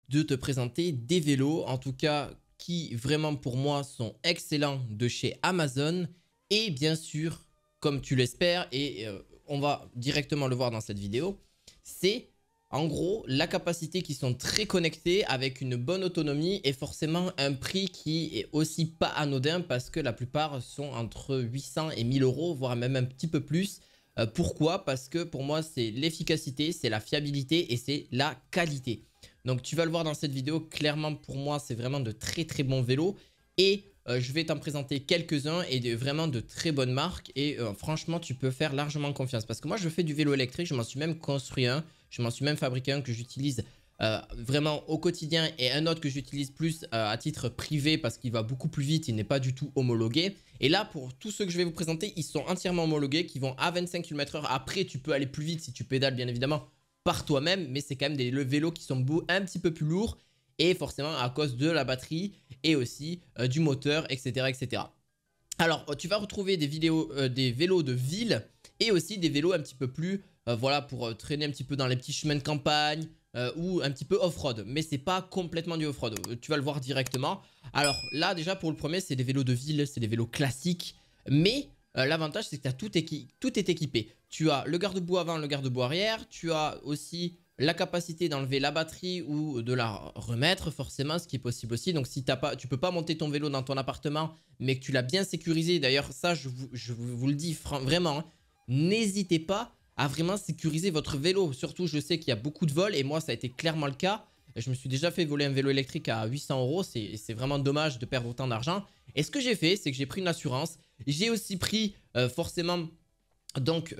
de te présenter des vélos, en tout cas qui vraiment pour moi sont excellents de chez Amazon. Et bien sûr, comme tu l'espères, et on va directement le voir dans cette vidéo, c'est en gros la capacité qui sont très connectés avec une bonne autonomie et forcément un prix qui est aussi pas anodin parce que la plupart sont entre 800 et 1000 euros, voire même un petit peu plus. Pourquoi? Parce que pour moi, c'est l'efficacité, c'est la fiabilité et c'est la qualité. Donc tu vas le voir dans cette vidéo, clairement pour moi, c'est vraiment de très très bons vélos. Et je vais t'en présenter quelques-uns et vraiment de très bonnes marques. Et franchement, tu peux faire largement confiance. Parce que moi, je fais du vélo électrique, je m'en suis même construit un. Je m'en suis même fabriqué un que j'utilise vraiment au quotidien et un autre que j'utilise plus à titre privé parce qu'il va beaucoup plus vite, il n'est pas du tout homologué. Et là, pour tous ceux que je vais vous présenter, ils sont entièrement homologués, qui vont à 25 km/h. Après, tu peux aller plus vite si tu pédales, bien évidemment, par toi-même, mais c'est quand même des vélos qui sont un petit peu plus lourds et forcément à cause de la batterie et aussi du moteur, etc., etc. Alors, tu vas retrouver des vidéos, des vélos de ville et aussi des vélos un petit peu plus, voilà, pour traîner un petit peu dans les petits chemins de campagne ou un petit peu off-road. Mais c'est pas complètement du off-road. Tu vas le voir directement. Alors là, déjà pour le premier, c'est des vélos de ville, c'est des vélos classiques. Mais l'avantage, c'est que tout est équipé. Tu as le garde-boue avant, le garde-boue arrière. Tu as aussi la capacité d'enlever la batterie ou de la remettre forcément, ce qui est possible aussi. Donc si tu peux pas monter ton vélo dans ton appartement, mais que tu l'as bien sécurisé, d'ailleurs ça je vous le dis vraiment, hein, n'hésitez pas à vraiment sécuriser votre vélo. Surtout je sais qu'il y a beaucoup de vols et moi ça a été clairement le cas. Je me suis déjà fait voler un vélo électrique à 800 euros, c'est vraiment dommage de perdre autant d'argent. Et ce que j'ai fait, c'est que j'ai pris une assurance. J'ai aussi pris forcément donc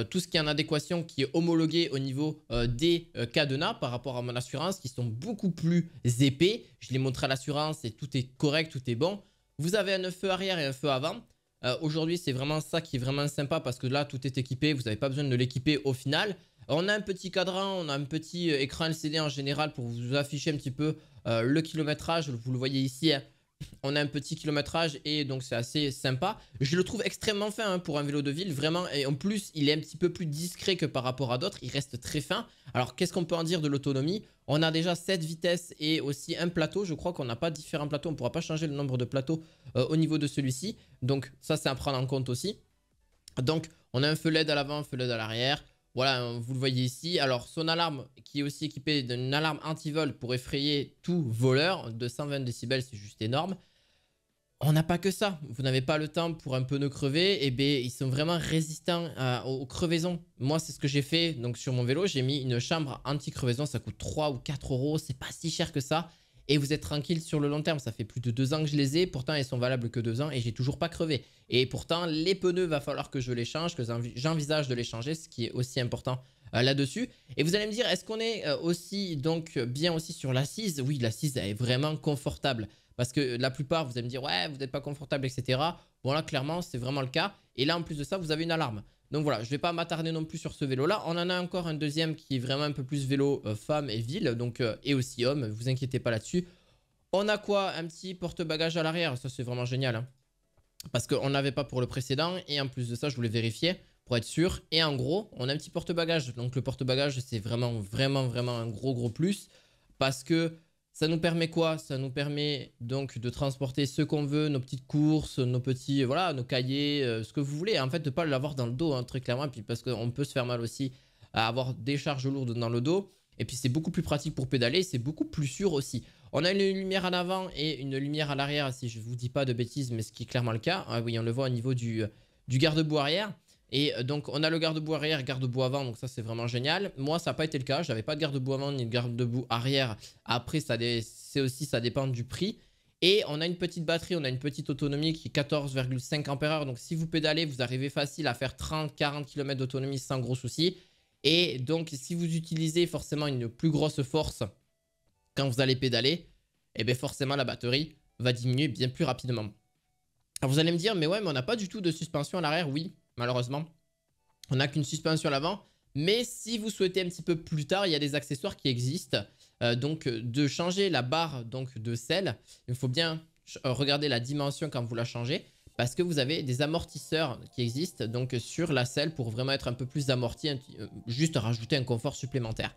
tout ce qui est en adéquation, qui est homologué au niveau des cadenas par rapport à mon assurance, qui sont beaucoup plus épais. Je l'ai montré à l'assurance et tout est correct, tout est bon. Vous avez un feu arrière et un feu avant. Aujourd'hui, c'est vraiment ça qui est vraiment sympa parce que là, tout est équipé. Vous n'avez pas besoin de l'équiper au final. On a un petit cadran, on a un petit écran LCD en général pour vous afficher un petit peu le kilométrage. Vous le voyez ici, hein. On a un petit kilométrage et donc c'est assez sympa. Je le trouve extrêmement fin hein, pour un vélo de ville, vraiment. Et en plus, il est un petit peu plus discret que par rapport à d'autres. Il reste très fin. Alors, qu'est-ce qu'on peut en dire de l'autonomie? On a déjà 7 vitesses et aussi un plateau. Je crois qu'on n'a pas différents plateaux. On ne pourra pas changer le nombre de plateaux au niveau de celui-ci. Donc, ça, c'est à prendre en compte aussi. Donc, on a un feu LED à l'avant, un feu LED à l'arrière. Voilà, vous le voyez ici. Alors, son alarme qui est aussi équipée d'une alarme anti-vol pour effrayer tout voleur de 120 décibels, c'est juste énorme. On n'a pas que ça. Vous n'avez pas le temps pour un pneu crevé. Et bien, ils sont vraiment résistants aux crevaisons. Moi, c'est ce que j'ai fait. Donc, sur mon vélo, j'ai mis une chambre anti-crevaison. Ça coûte 3 ou 4 euros. C'est pas si cher que ça. Et vous êtes tranquille sur le long terme. Ça fait plus de 2 ans que je les ai. Pourtant, ils sont valables que 2 ans et j'ai toujours pas crevé. Et pourtant, les pneus, va falloir que je les change, que j'envisage de les changer, ce qui est aussi important là-dessus. Et vous allez me dire, est-ce qu'on est aussi donc bien aussi sur l'assise? Oui, l'assise est vraiment confortable. Parce que la plupart, vous allez me dire, ouais, vous n'êtes pas confortable, etc. Bon, là, clairement, c'est vraiment le cas. Et là, en plus de ça, vous avez une alarme. Donc voilà, je ne vais pas m'attarder non plus sur ce vélo-là. On en a encore un deuxième qui est vraiment un peu plus vélo femme et ville, donc et aussi homme, vous inquiétez pas là-dessus. On a quoi? Un petit porte-bagages à l'arrière, ça c'est vraiment génial. Hein. Parce qu'on n'avait pas pour le précédent. Et en plus de ça, je voulais vérifier pour être sûr. Et en gros, on a un petit porte-bagages. Donc le porte-bagages, c'est vraiment, vraiment, vraiment un gros plus. Parce que ça nous permet quoi? Ça nous permet donc de transporter ce qu'on veut, nos petites courses, nos petits, voilà, nos cahiers, ce que vous voulez. En fait, de ne pas l'avoir dans le dos, hein, très clairement. Et puis parce qu'on peut se faire mal aussi à avoir des charges lourdes dans le dos. Et puis c'est beaucoup plus pratique pour pédaler, c'est beaucoup plus sûr aussi. On a une lumière en avant et une lumière à l'arrière, si je ne vous dis pas de bêtises, mais ce qui est clairement le cas. Ah oui, on le voit au niveau du garde-boue arrière. Et donc on a le garde-boue arrière, garde-boue avant, donc ça c'est vraiment génial. Moi ça n'a pas été le cas, j'avais pas de garde-boue avant ni de garde-boue arrière. Après ça dépend du prix. Et on a une petite batterie, on a une petite autonomie qui est 14,5 Ah. Donc si vous pédalez, vous arrivez facile à faire 30-40 km d'autonomie sans gros soucis. Et donc si vous utilisez forcément une plus grosse force quand vous allez pédaler, et bien forcément la batterie va diminuer bien plus rapidement. Alors vous allez me dire, mais ouais, mais on n'a pas du tout de suspension à l'arrière. Oui, malheureusement. On n'a qu'une suspension à l'avant. Mais si vous souhaitez un petit peu plus tard, il y a des accessoires qui existent. Donc de changer la barre donc, de selle, il faut bien regarder la dimension quand vous la changez. Parce que vous avez des amortisseurs qui existent donc sur la selle pour vraiment être un peu plus amorti, juste rajouter un confort supplémentaire.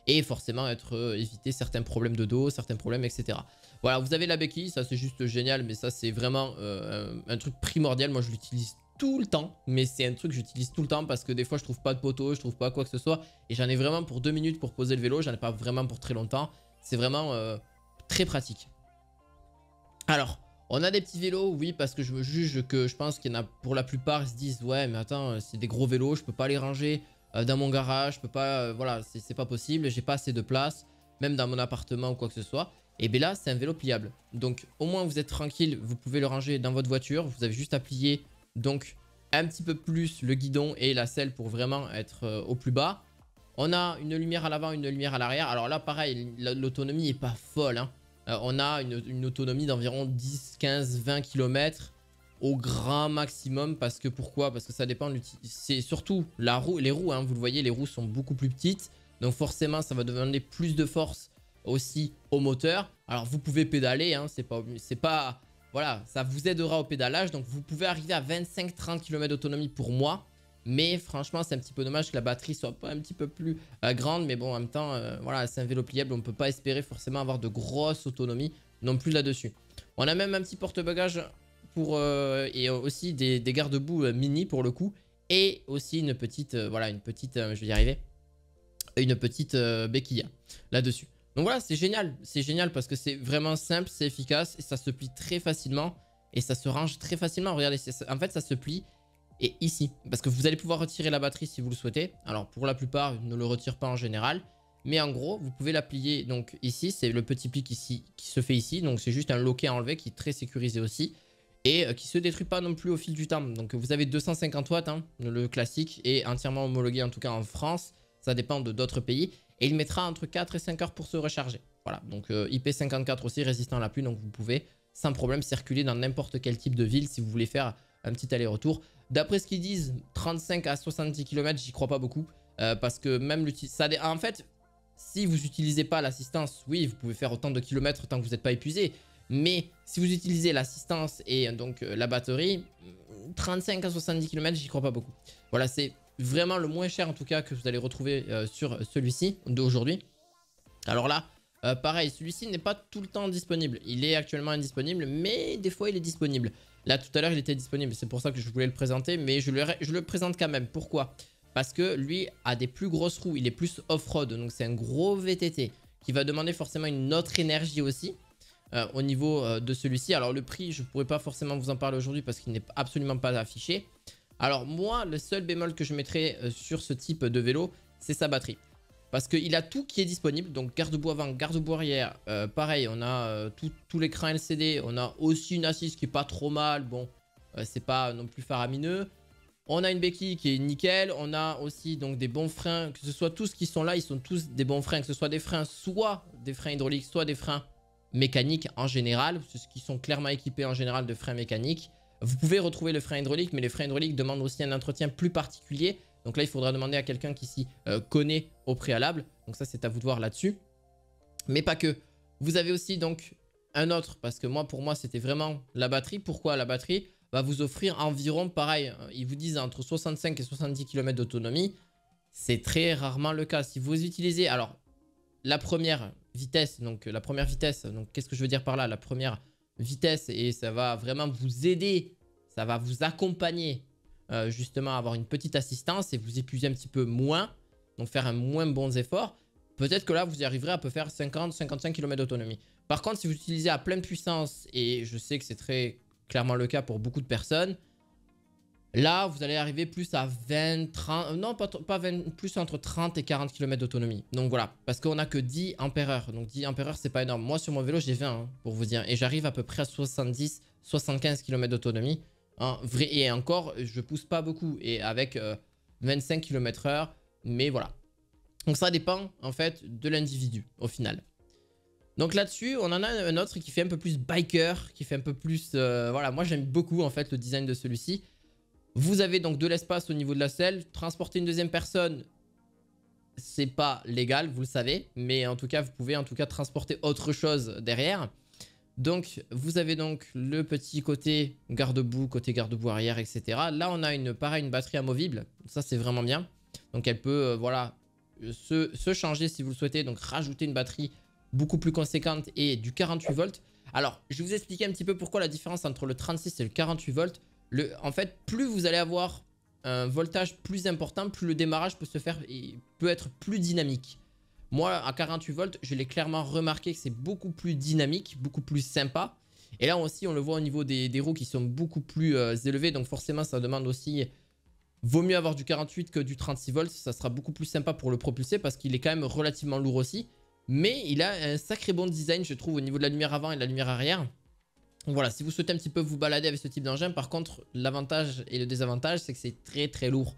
et forcément éviter certains problèmes de dos, certains problèmes, etc. Voilà, vous avez la béquille, ça c'est juste génial, mais ça c'est vraiment un truc primordial. Moi je l'utilise tout le temps, mais c'est un truc que j'utilise tout le temps parce que des fois je trouve pas de poteau, je trouve pas quoi que ce soit, et j'en ai vraiment pour 2 minutes pour poser le vélo, j'en ai pas vraiment pour très longtemps. C'est vraiment très pratique. Alors, on a des petits vélos, oui, parce que je me juge que je pense qu'il y en a pour la plupart, ils se disent ouais, mais attends, c'est des gros vélos, je peux pas les ranger dans mon garage, je peux pas, voilà, c'est pas possible, j'ai pas assez de place, même dans mon appartement ou quoi que ce soit. Et bien là, c'est un vélo pliable. Donc, au moins, vous êtes tranquille, vous pouvez le ranger dans votre voiture, vous avez juste à plier donc un petit peu plus le guidon et la selle pour vraiment être au plus bas. On a une lumière à l'avant, une lumière à l'arrière. Alors là, pareil, l'autonomie n'est pas folle, hein. On a une autonomie d'environ 10, 15, 20 km au grand maximum. Parce que pourquoi? Parce que ça dépend. C'est surtout la roue, les roues, hein, vous le voyez, les roues sont beaucoup plus petites. Donc forcément, ça va demander plus de force aussi au moteur. Alors vous pouvez pédaler, hein, c'est pas, voilà, ça vous aidera au pédalage. Donc vous pouvez arriver à 25-30 km d'autonomie pour moi. Mais franchement, c'est un petit peu dommage que la batterie soit pas un petit peu plus grande. Mais bon, en même temps, voilà, c'est un vélo pliable. On ne peut pas espérer forcément avoir de grosses autonomies non plus là-dessus. On a même un petit porte-bagages pour et aussi des garde-boue mini pour le coup. Et aussi une petite, voilà, une petite, je vais y arriver, une petite béquille là-dessus. Donc voilà, c'est génial parce que c'est vraiment simple, c'est efficace et ça se plie très facilement et ça se range très facilement. Regardez, en fait, ça se plie. Et ici, parce que vous allez pouvoir retirer la batterie si vous le souhaitez. Alors pour la plupart, ne le retire pas en général. Mais en gros, vous pouvez la plier. Donc ici, c'est le petit pli ici, qui se fait ici. Donc c'est juste un loquet à enlever qui est très sécurisé aussi. Et qui ne se détruit pas non plus au fil du temps. Donc vous avez 250 watts, hein, le classique, et entièrement homologué en tout cas en France. Ça dépend de d'autres pays. Et il mettra entre 4 et 5 heures pour se recharger. Voilà, donc IP54 aussi, résistant à la pluie. Donc vous pouvez sans problème circuler dans n'importe quel type de ville si vous voulez faire un petit aller-retour. D'après ce qu'ils disent, 35 à 70 km, j'y crois pas beaucoup. Parce que même en fait, si vous n'utilisez pas l'assistance, oui, vous pouvez faire autant de kilomètres tant que vous n'êtes pas épuisé. Mais si vous utilisez l'assistance et donc la batterie, 35 à 70 km, j'y crois pas beaucoup. Voilà, c'est vraiment le moins cher en tout cas que vous allez retrouver sur celui-ci d'aujourd'hui. Alors là, pareil, celui-ci n'est pas tout le temps disponible. Il est actuellement indisponible, mais des fois il est disponible. Là, tout à l'heure, il était disponible. C'est pour ça que je voulais le présenter, mais je le présente quand même. Pourquoi? Parce que lui a des plus grosses roues. Il est plus off-road, donc c'est un gros VTT qui va demander forcément une autre énergie aussi au niveau de celui-ci. Alors le prix, je ne pourrais pas forcément vous en parler aujourd'hui parce qu'il n'est absolument pas affiché. Alors moi, le seul bémol que je mettrais sur ce type de vélo, c'est sa batterie. Parce qu'il a tout qui est disponible, donc garde-boue avant, garde-boue arrière, pareil, on a tout l'écran LCD, on a aussi une assise qui est pas trop mal, bon, c'est pas non plus faramineux. On a une béquille qui est nickel, on a aussi donc des bons freins, que ce soit tous qui sont là, ils sont tous des bons freins, que ce soit des freins, soit des freins hydrauliques, soit des freins mécaniques en général, qui sont clairement équipés en général de freins mécaniques. Vous pouvez retrouver le frein hydraulique, mais les freins hydrauliques demandent aussi un entretien plus particulier. Donc là, il faudra demander à quelqu'un qui s'y connaît au préalable. Donc ça, c'est à vous de voir là-dessus. Mais pas que. Vous avez aussi donc un autre, parce que moi, pour moi, c'était vraiment la batterie. Pourquoi la batterie va vous offrir environ, pareil, ils vous disent entre 65 et 70 km d'autonomie. C'est très rarement le cas. Si vous utilisez, alors, la première vitesse, donc qu'est-ce que je veux dire par là? La première vitesse, et ça va vraiment vous aider, ça va vous accompagner justement avoir une petite assistance et vous épuiser un petit peu moins, donc faire un moins bons efforts. Peut-être que là, vous y arriverez à peu faire 50-55 km d'autonomie. Par contre, si vous utilisez à pleine puissance, et je sais que c'est très clairement le cas pour beaucoup de personnes, là, vous allez arriver plus à 20, 30, non pas 20, plus entre 30 et 40 km d'autonomie. Donc voilà, parce qu'on n'a que 10 ampères-heure. Donc 10 ampères-heure, c'est pas énorme. Moi, sur mon vélo, j'ai 20, hein, pour vous dire. Et j'arrive à peu près à 70-75 km d'autonomie. Hein, et encore, je pousse pas beaucoup. Et avec 25 km/h. Mais voilà. Donc ça dépend, en fait, de l'individu, au final. Donc là-dessus, on en a un autre qui fait un peu plus biker, qui fait un peu plus... voilà, moi, j'aime beaucoup, en fait, le design de celui-ci. Vous avez donc de l'espace au niveau de la selle. Transporter une deuxième personne, c'est pas légal, vous le savez. Mais en tout cas, vous pouvez en tout cas transporter autre chose derrière. Donc, vous avez donc le petit côté garde-boue, arrière, etc. Là, on a pareil, une batterie amovible. Ça, c'est vraiment bien. Donc, elle peut, voilà, se changer si vous le souhaitez. Donc rajouter une batterie beaucoup plus conséquente et du 48 volts. Alors, je vais vous expliquer un petit peu pourquoi la différence entre le 36 et le 48 volts. En fait, plus vous allez avoir un voltage plus important, plus le démarrage peut être plus dynamique. Moi, à 48 volts, je l'ai clairement remarqué que c'est beaucoup plus dynamique, beaucoup plus sympa. Et là aussi, on le voit au niveau des roues qui sont beaucoup plus élevées. Donc forcément, ça demande aussi... Vaut mieux avoir du 48 que du 36 volts. Ça sera beaucoup plus sympa pour le propulser parce qu'il est quand même relativement lourd aussi. Mais il a un sacré bon design, je trouve, au niveau de la lumière avant et de la lumière arrière. Donc voilà, si vous souhaitez un petit peu vous balader avec ce type d'engin, par contre, l'avantage et le désavantage, c'est que c'est très très lourd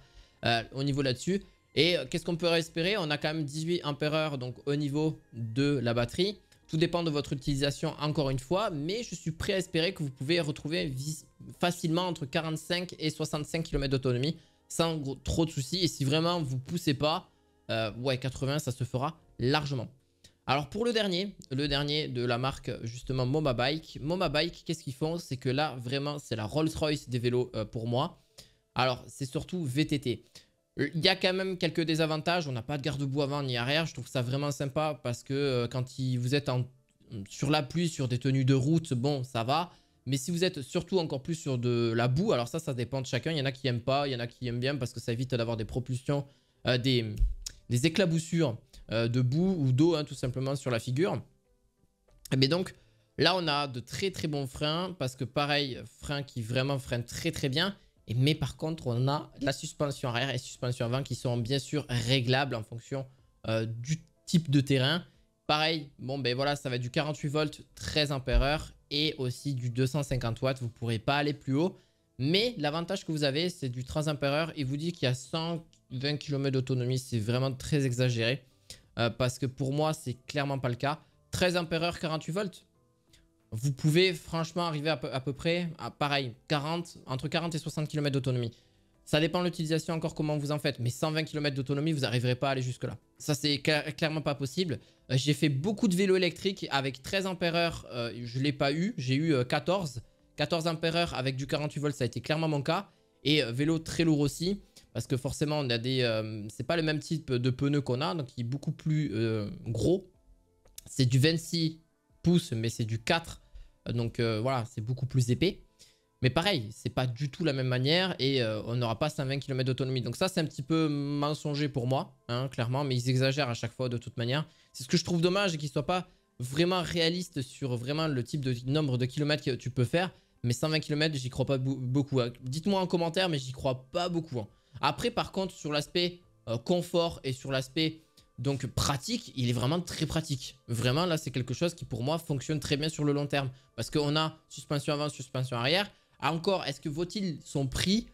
au niveau là-dessus. Et qu'est-ce qu'on peut espérer? On a quand même 18 ampères donc au niveau de la batterie. Tout dépend de votre utilisation encore une fois, mais je suis prêt à espérer que vous pouvez retrouver facilement entre 45 et 65 km d'autonomie sans trop de soucis. Et si vraiment vous ne poussez pas, ouais, 80 ça se fera largement. Alors pour le dernier de la marque justement Momabike, qu'est-ce qu'ils font? C'est que là vraiment c'est la Rolls-Royce des vélos pour moi. Alors c'est surtout VTT. Il y a quand même quelques désavantages, on n'a pas de garde-boue avant ni arrière, je trouve ça vraiment sympa parce que quand vous êtes sur la pluie, sur des tenues de route, bon ça va. Mais si vous êtes surtout encore plus sur de la boue, alors ça dépend de chacun, il y en a qui n'aiment pas, il y en a qui aiment bien parce que ça évite d'avoir des propulsions, des éclaboussures de boue ou d'eau tout simplement sur la figure. Mais donc là on a de très très bons freins parce que pareil, freins qui vraiment freinent très très bien. Mais par contre, on a la suspension arrière et suspension avant qui sont bien sûr réglables en fonction du type de terrain. Pareil, bon ben voilà, ça va être du 48 volts, 13 ampères et aussi du 250 watts. Vous ne pourrez pas aller plus haut. Mais l'avantage que vous avez, c'est du 13 ampères. Il vous dit qu'il y a 120 km d'autonomie. C'est vraiment très exagéré. Parce que pour moi, c'est clairement pas le cas. 13 ampères, 48 volts. Vous pouvez franchement arriver à peu près à pareil, entre 40 et 60 km d'autonomie. Ça dépend de l'utilisation encore comment vous en faites. Mais 120 km d'autonomie, vous n'arriverez pas à aller jusque là. Ça, c'est clairement pas possible. J'ai fait beaucoup de vélos électriques avec 13 ampères. Je ne l'ai pas eu. J'ai eu 14 ampères avec du 48 volts. Ça a été clairement mon cas. Et vélo très lourd aussi. Parce que forcément, on a c'est pas le même type de pneu qu'on a. Donc, il est beaucoup plus gros. C'est du 26 pouces, mais c'est du 4. Donc voilà, c'est beaucoup plus épais. Mais pareil, c'est pas du tout la même manière et on n'aura pas 120 km d'autonomie. Donc ça, c'est un petit peu mensonger pour moi, clairement. Mais ils exagèrent à chaque fois de toute manière. C'est ce que je trouve dommage et qu'ils ne soient pas vraiment réalistes sur vraiment le type de nombre de kilomètres que tu peux faire. Mais 120 km, j'y crois pas beaucoup. Dites-moi en commentaire, mais j'y crois pas beaucoup. Après, par contre, sur l'aspect confort et sur l'aspect... Donc pratique, il est vraiment très pratique. Vraiment là c'est quelque chose qui pour moi fonctionne très bien sur le long terme. Parce qu'on a suspension avant, suspension arrière. Encore, est-ce que vaut-il son prix?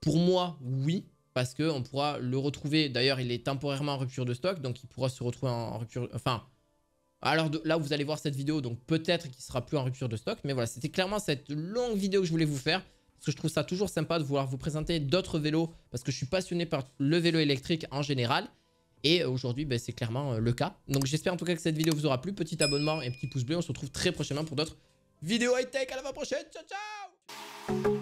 Pour moi, oui. Parce qu'on pourra le retrouver. D'ailleurs, il est temporairement en rupture de stock. Donc il pourra se retrouver en rupture... Enfin, alors là vous allez voir cette vidéo. Donc peut-être qu'il ne sera plus en rupture de stock. Mais voilà, c'était clairement cette longue vidéo que je voulais vous faire. Parce que je trouve ça toujours sympa de vouloir vous présenter d'autres vélos. Parce que je suis passionné par le vélo électrique en général. Et aujourd'hui, ben, c'est clairement le cas. Donc j'espère en tout cas que cette vidéo vous aura plu. Petit abonnement et petit pouce bleu. On se retrouve très prochainement pour d'autres vidéos high-tech. À la prochaine. Ciao, ciao!